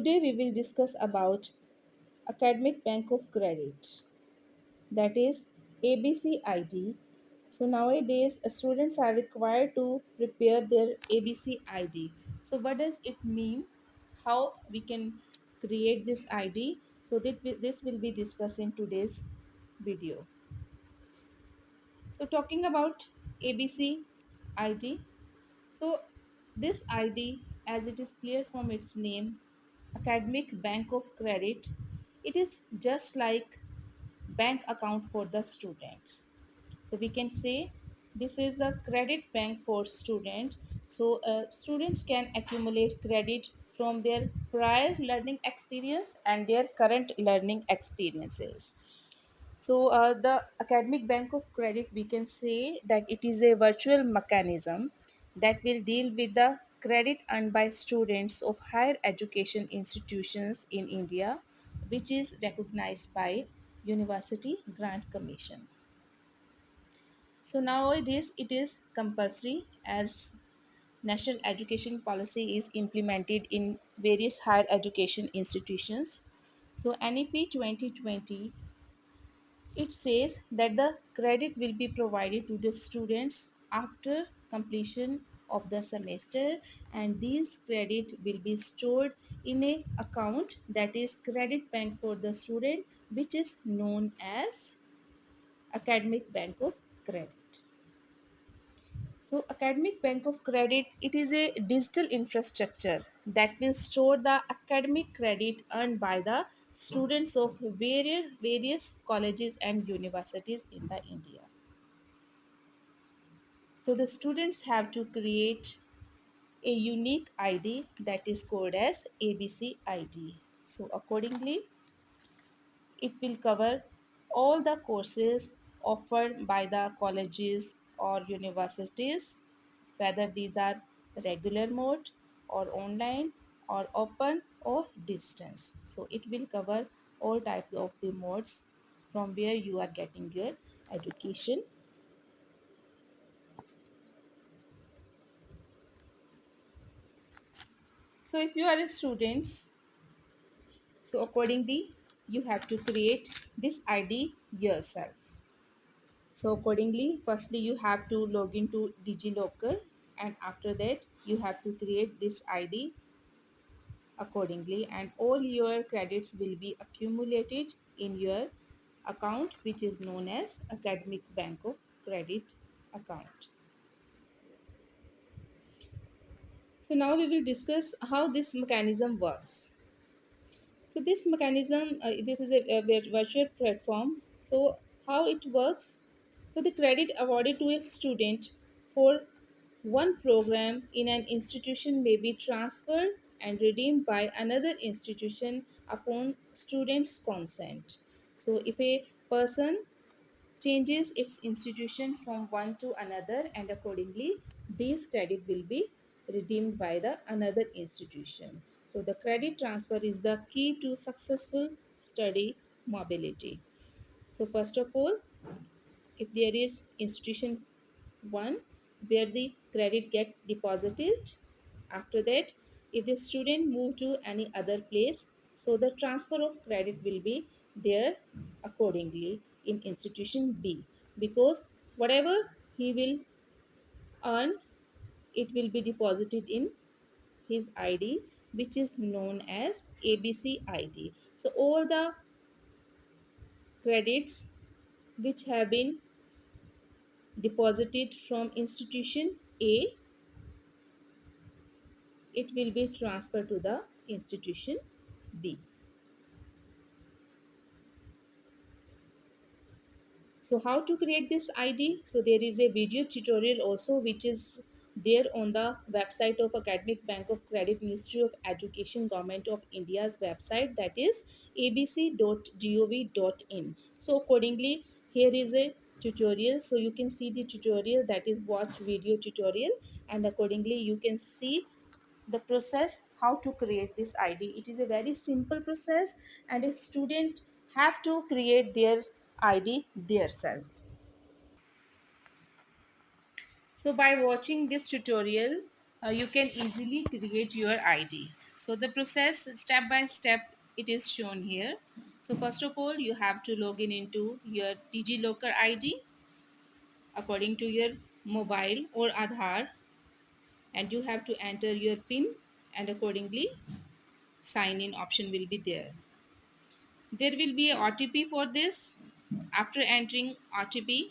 Today we will discuss about Academic Bank of Credit, that is ABC ID. So nowadays students are required to prepare their ABC ID. So what does it mean? How we can create this ID? So this will be discussed in today's video. So talking about ABC ID. So this ID, as it is clear from its name, Academic Bank of Credit, it is just like bank account for the students. So we can say this is the credit bank for students. So students can accumulate credit from their prior learning experience and their current learning experiences. So, the Academic Bank of Credit, we can say that it is a virtual mechanism that will deal with the credit earned by students of higher education institutions in India, which is recognized by University Grant Commission. So, nowadays it is compulsory as national education policy is implemented in various higher education institutions. So, NEP 2020, it says that the credit will be provided to the students after completion of the semester, and these credit will be stored in a account that is credit bank for the student, which is known as Academic Bank of Credit. So Academic Bank of Credit, it is a digital infrastructure that will store the academic credit earned by the students of various colleges and universities in the India. So the students have to create a unique ID that is called as ABC ID. So accordingly, it will cover all the courses offered by the colleges or universities, whether these are regular mode or online or open or distance. So it will cover all types of the modes from where you are getting your education. So if you are a student, so accordingly you have to create this ID yourself. So accordingly, firstly you have to log into DigiLocker, and after that you have to create this ID accordingly, and all your credits will be accumulated in your account, which is known as Academic Bank of Credit account. So now we will discuss how this mechanism works. So this mechanism, this is a virtual platform. So how it works? So the credit awarded to a student for one program in an institution may be transferred and redeemed by another institution upon student's consent. So if a person changes its institution from one to another, and accordingly these credit will be redeemed by the another institution. So the credit transfer is the key to successful study mobility. So first of all, if there is institution 1 where the credit get deposited, after that if the student move to any other place, so the transfer of credit will be there accordingly in institution B, because whatever he will earn, it will be deposited in his ID, which is known as ABC ID. So all the credits which have been deposited from institution A, it will be transferred to the institution B. So how to create this ID? So there is a video tutorial also which is there on the website of Academic Bank of Credit, Ministry of Education, Government of India's website, that is abc.gov.in. So accordingly here is a tutorial, so you can see the tutorial, that is watch video tutorial, and accordingly you can see the process how to create this ID. It is a very simple process, and a student have to create their ID themselves. So by watching this tutorial, you can easily create your ID. So the process step by step it is shown here. So first of all you have to log in into your DigiLocker ID according to your mobile or Aadhaar, and you have to enter your PIN, and accordingly sign in option will be there. There will be a OTP for this. After entering OTP,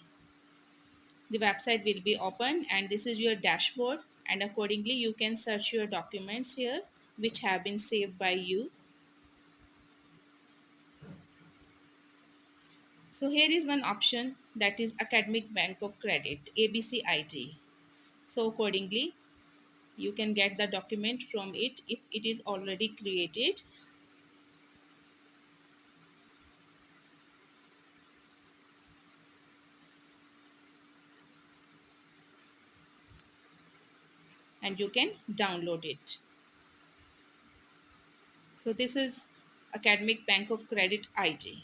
the website will be open and this is your dashboard, and accordingly you can search your documents here which have been saved by you. So here is one option, that is Academic Bank of Credit ABC ID. So accordingly you can get the document from it if it is already created, and you can download it. So this is Academic Bank of Credit ID.